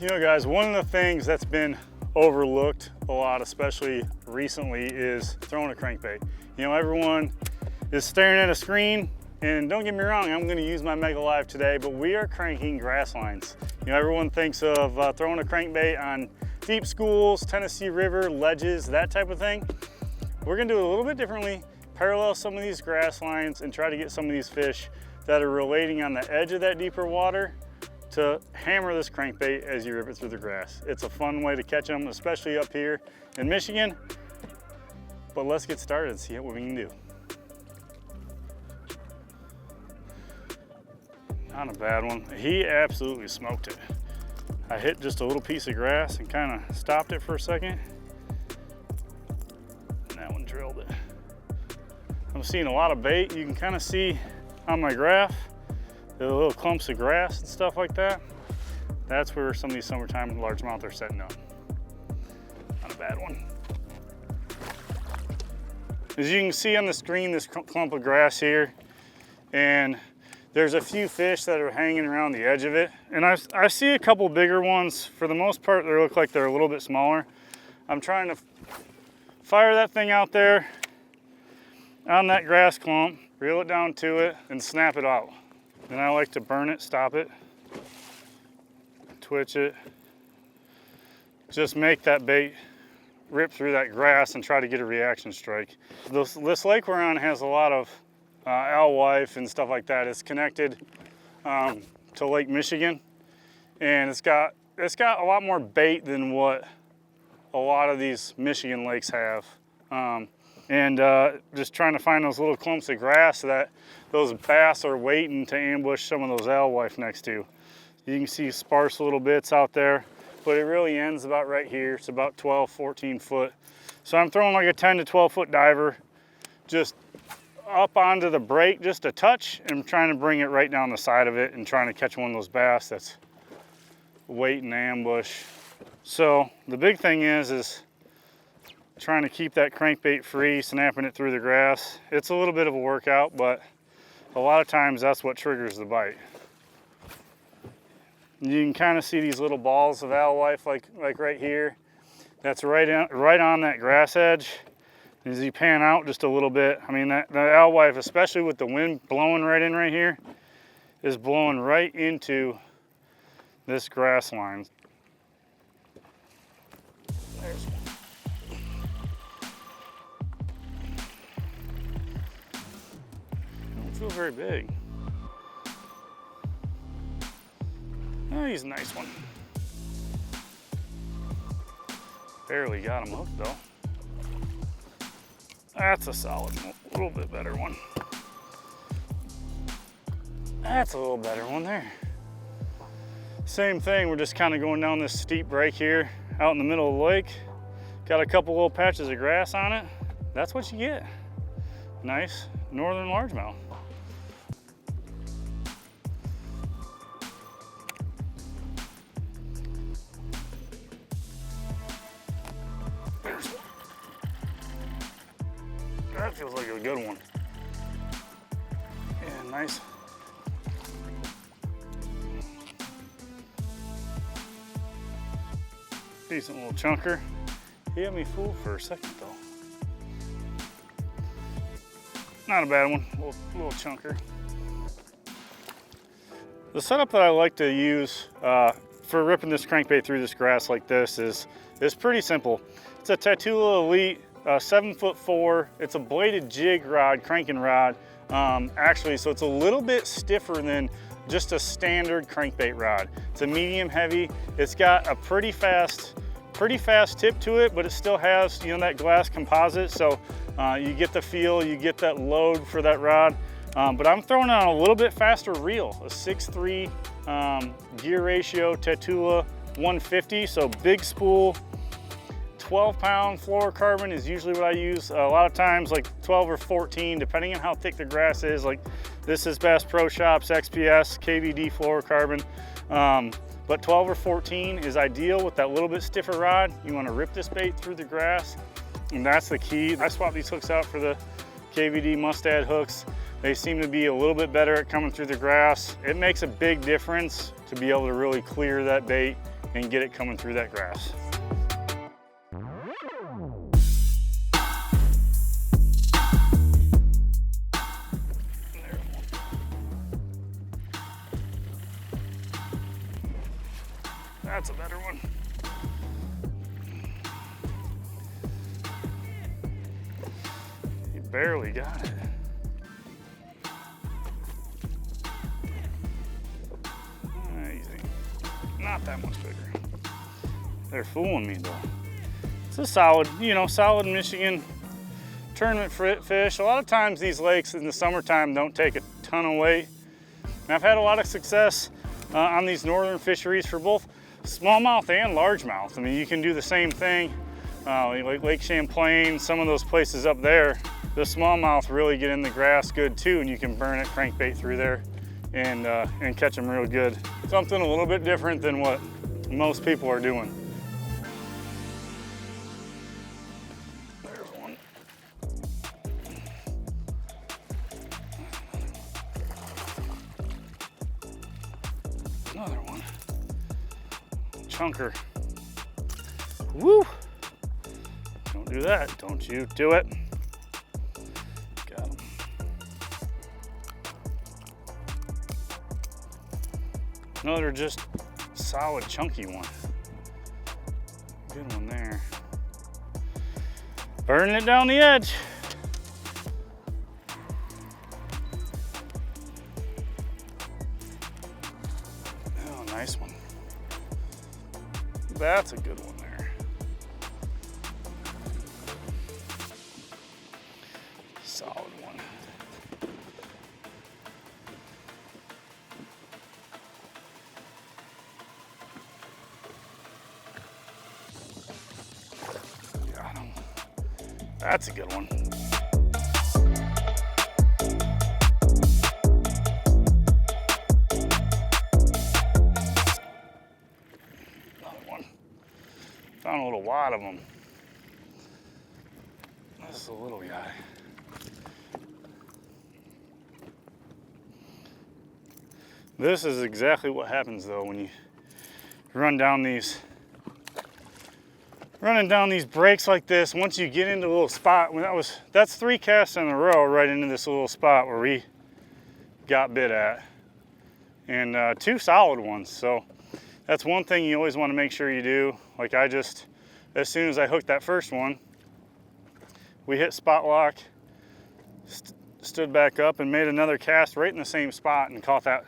You know guys, one of the things that's been overlooked a lot, especially recently, is throwing a crankbait. You know, everyone is staring at a screen, and don't get me wrong, I'm gonna use my Mega Live today, but we are cranking grass lines. You know, everyone thinks of throwing a crankbait on deep schools, Tennessee River, ledges, that type of thing. We're gonna do it a little bit differently, parallel some of these grass lines and try to get some of these fish that are relating on the edge of that deeper water to hammer this crankbait as you rip it through the grass. It's a fun way to catch them, especially up here in Michigan. But let's get started and see what we can do. Not a bad one. He absolutely smoked it. I hit just a little piece of grass and kind of stopped it for a second. And that one drilled it. I'm seeing a lot of bait. You can kind of see on my graph the little clumps of grass and stuff like that. That's where some of these summertime largemouth are setting up. Not a bad one. As you can see on the screen, this clump of grass here, and there's a few fish that are hanging around the edge of it. And I see a couple bigger ones. For the most part, they look like they're a little bit smaller. I'm trying to fire that thing out there on that grass clump, reel it down to it, and snap it out. Then I like to burn it, stop it, twitch it. Just make that bait rip through that grass and try to get a reaction strike. This lake we're on has a lot of alewife and stuff like that. It's connected to Lake Michigan, and it's got a lot more bait than what a lot of these Michigan lakes have. Just trying to find those little clumps of grass that those bass are waiting to ambush some of those alewife next to. You can see sparse little bits out there, but it really ends about right here. It's about 12, 14 foot. So I'm throwing like a 10 to 12 foot diver just up onto the break just a touch, and I'm trying to bring it right down the side of it and trying to catch one of those bass that's waiting to ambush. So the big thing is trying to keep that crankbait free, snapping it through the grass. It's a little bit of a workout, but a lot of times that's what triggers the bite. You can kind of see these little balls of alewife like right here. That's right on that grass edge. As you pan out just a little bit, I mean, the alewife, especially with the wind blowing right in right here, is blowing right into this grass line. There's one. Don't feel very big. Oh, he's a nice one. Barely got him hooked though. That's a solid one, a little bit better one. That's a little better one there. Same thing, we're just kind of going down this steep break here out in the middle of the lake. Got a couple little patches of grass on it. That's what you get. Nice northern largemouth. That feels like a good one. Yeah, nice. Decent little chunker. He had me fooled for a second though. Not a bad one, little chunker. The setup that I like to use for ripping this crankbait through this grass like this is pretty simple. It's a Tatula Elite 7'4". It's a bladed jig rod, cranking rod, actually, so it's a little bit stiffer than just a standard crankbait rod. It's a medium heavy. It's got a pretty fast tip to it, but it still has, you know, that glass composite, so you get the feel, you get that load for that rod. But I'm throwing it on a little bit faster reel, a 6'3" gear ratio Tatula 150, so big spool. 12-pound fluorocarbon is usually what I use. A lot of times like 12 or 14, depending on how thick the grass is. Like this is Bass Pro Shops XPS KVD fluorocarbon. But 12 or 14 is ideal with that little bit stiffer rod. You want to rip this bait through the grass, and that's the key. I swapped these hooks out for the KVD Mustad hooks. They seem to be a little bit better at coming through the grass. It makes a big difference to be able to really clear that bait and get it coming through that grass. That's a better one. He barely got it. Easy. Not that much bigger. They're fooling me though. It's a solid, you know, solid Michigan tournament fish. A lot of times these lakes in the summertime don't take a ton of weight. And I've had a lot of success on these northern fisheries for both smallmouth and largemouth. I mean, you can do the same thing, like Lake Champlain, some of those places up there. The smallmouth really get in the grass good too, and you can burn it crankbait through there and catch them real good. Something a little bit different than what most people are doing. There's one. Another one. Chunker. Woo! Don't do that. Don't you do it. Got him. Another just solid chunky one. Good one there. Burning it down the edge. Oh, nice one. That's a good one there. Solid one. Got him. That's a good one. Found a little wad of them. This is a little guy. This is exactly what happens though when you run down these breaks like this. Once you get into a little spot, that's 3 casts in a row right into this little spot where we got bit at, and 2 solid ones. So that's one thing you always want to make sure you do. Like as soon as I hooked that first one, we hit spot lock, stood back up and made another cast right in the same spot and caught that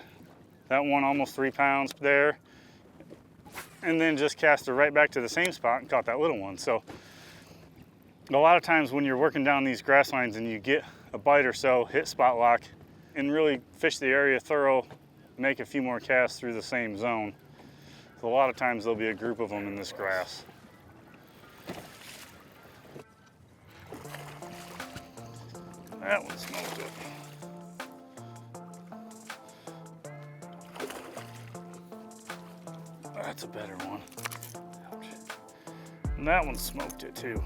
one almost 3 pounds there. And then just cast it right back to the same spot and caught that little one. So a lot of times when you're working down these grass lines and you get a bite or so, hit spot lock and really fish the area thorough, make a few more casts through the same zone. A lot of times there'll be a group of them in this grass. That one smoked it. That's a better one. Ouch. And that one smoked it too.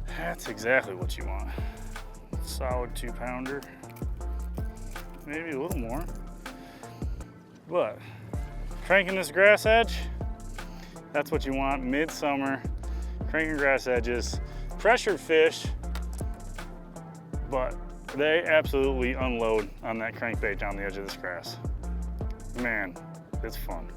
That's exactly what you want. Solid 2-pounder. Maybe a little more. But cranking this grass edge, that's what you want midsummer. Cranking grass edges, pressured fish, but they absolutely unload on that crankbait down the edge of this grass. Man, it's fun.